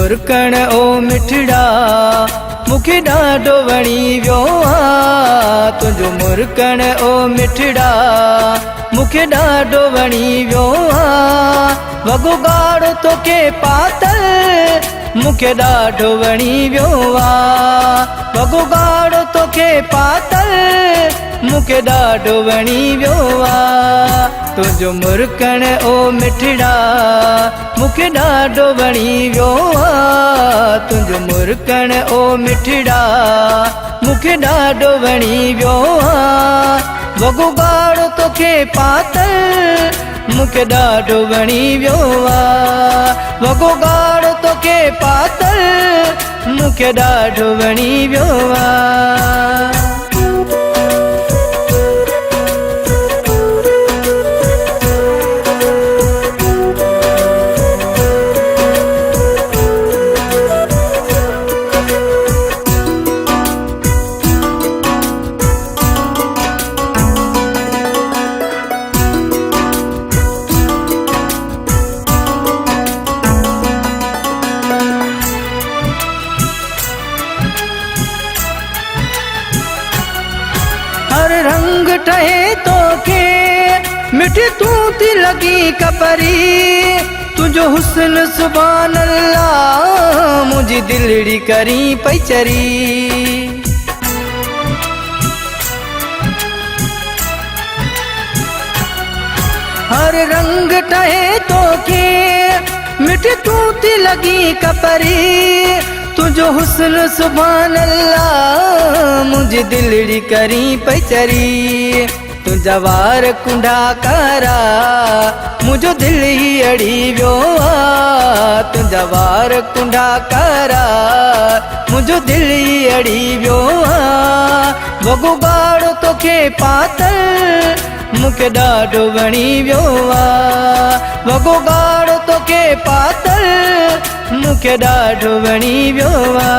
मुरकण ओ मिठड़ा मुखे ॾाढो वणी वियो आ। तुंहिंजो मुरकण ओ मिठड़ा मुखे ॾाढो वणी वियो आ। वॻो ॻाढ़ो तोखे पातल मुखे ॾाढो वणी वियो आ। वॻो ॻाढ़ो तोखे पातल मुखे ॾाढो वणी वियो आ। तुंहिंजो मुरकण ओ मिठड़ा मुखे ॾाढो वणी वियो आ। तुंहिंजो मुरकण ओ मिठड़ा मुखे ॾाढो वणी वियो आ। वॻो ॻाढ़ो तोखे पातल मुखे ॾाढो वणी वियो आ। वॻो ॻाढ़ो तोखे पातल मुखे ॾाढो वणी वियो आ। हर रंग ठहे तोखे मिठी तूं थी लगी कपरी। तुझो हुस्न सुभान अल्लाह मुझी दिलड़ी करी पई चरी। हर रंग ठहे तोखे मिठी तूं थी लगी कपरी। तुझो हुस्न सुभान अल्लाह मुझी दिलड़ी करी पई चरी। तुझा वार कुंडा कारा मुझो दिल ही अड़ी वियो आ। तुझा वार कुंडा कारा मुझो दिल ही अड़ी वियो आ। वॻो ॻाढ़ो तोखे पातल मुखे ॾाढो वणी वियो आ। वॻो ॻाढ़ो तोखे पातल मुखे ॾाढो वणी वियो आ।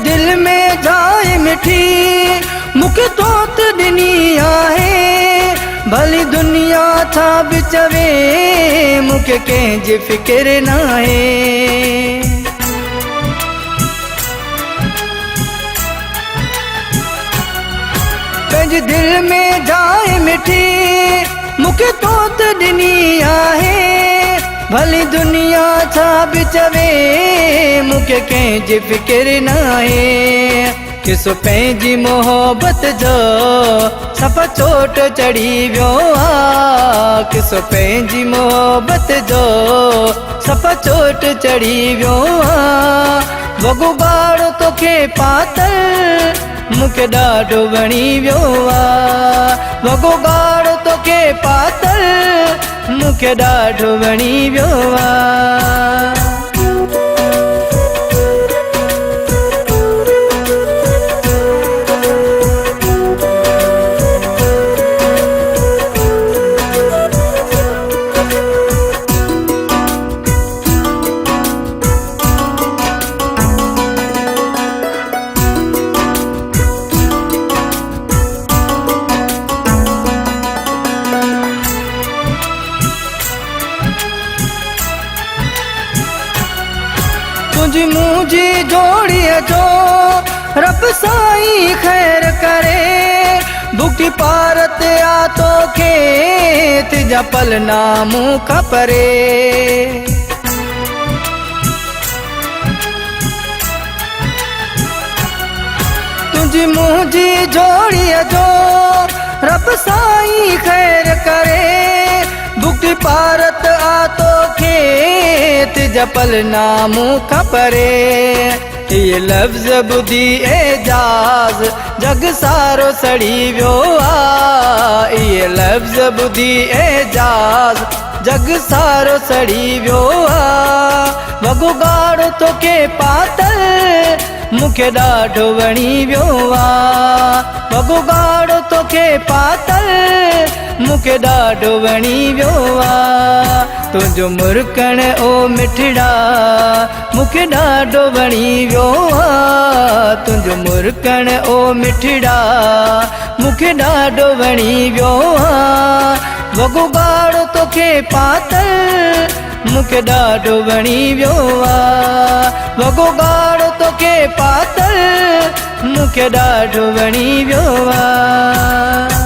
दिल में जाए मिठी मुखे तोत ॾिनी आहे। भली दुनिया छा बि चवे मुखे कंहिंजी फिक्र नाहे। पंहिंजे दिल में जाए मिठी मुखे तोत ॾिनी आहे। भली दुनिया छा बि चवे मुखे कंहिंजी फिक्र नाहे। किसो पंहिंजी मोहब्बत जो सफ़ा चोट चढ़ी वियो आ। किसो पंहिंजी मोहब्बत जो सफ़ा चोट चढ़ी वियो आ। वॻो ॻाढ़ो तोखे पातल मुखे ॾाढो वणी वियो आ। वॻो ॻाढ़ो तोखे पातल मुखे ॾाढो वणी वियो आ। तुझी मुझी जोड़ीअ जो रब साईं ख़ैर करे। भुखी पार ते आ तोखे तुझा पल नामू खपरे। तुझी मुझी जोड़ीअ जो रब साईं ख़ैर करे। भुखी पारत आ तोखे तुझा पल नामू खपरे। ये लफ्ज़ ॿुधी एजाज़ जग सारो सड़ी वियो आ। ये लफ्ज़ ॿुधी एजाज़ जग सारो सड़ी वियो आहे वॻो ॻाढ़ो तोखे पातल मूंखे ॾाढो वणी वियो आहे वॻो ॻाढ़ो तोखे पातल मूंखे ॾाढो वणी वियो आहे तुंहिंजो मुरकण ओ मिठड़ा मूंखे ॾाढो वणी वियो आहे तुंहिंजो मुरकण ओ मिठड़ा मूंखे ॾाढो वणी वियो आहे वॻो ॻाढ़ो तोखे पातल मूंखे ॾाढो वणी वियो आहे वॻो ॻाढ़ो तोखे पातल मूंखे ॾाढो वणी वियो आहे।